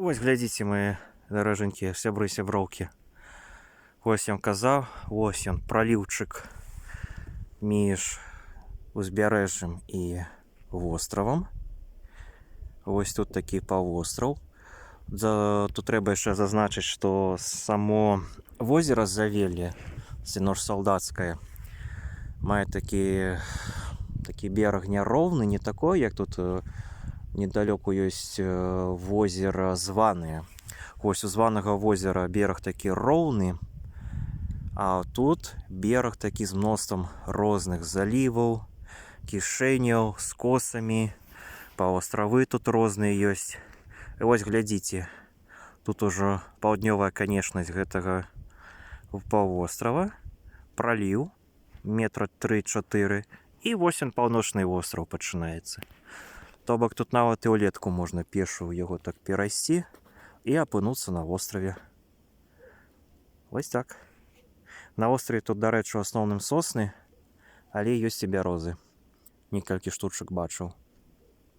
Ось, глядзіце, мои даражэнькія сябры сяброўкі. Ось я вам казаў, ось ён праліўчык між узбярэжжам і востравам. Ось тут такі паўвостраў. Тут трэба яшчэ зазначыць, што само возера Завелье, Зінож-Салдацкае, мае такі бераг няроўны, не такой, як тут недалёку ёсць возера Званае. Ось у Званага возера бераг такі роўны, а тут бераг такі з мноствам розных заліваў, кішэняў, з косамі, паўастравы тут розныя ёсць. І вось глядзіце, тут ужо паўднёвая канечнасць гэтага паўвострава, праліў метра 3-4, і вось ён паўночны востраў пачынаецца. То бок тут нават і ўлетку можна пешу яго так перайсці і апынуцца на востраве. Вось так. На востраве тут, дарэчы, у асноўным сосны, але ёсць і бярозы. Некалькі штучак бачыў.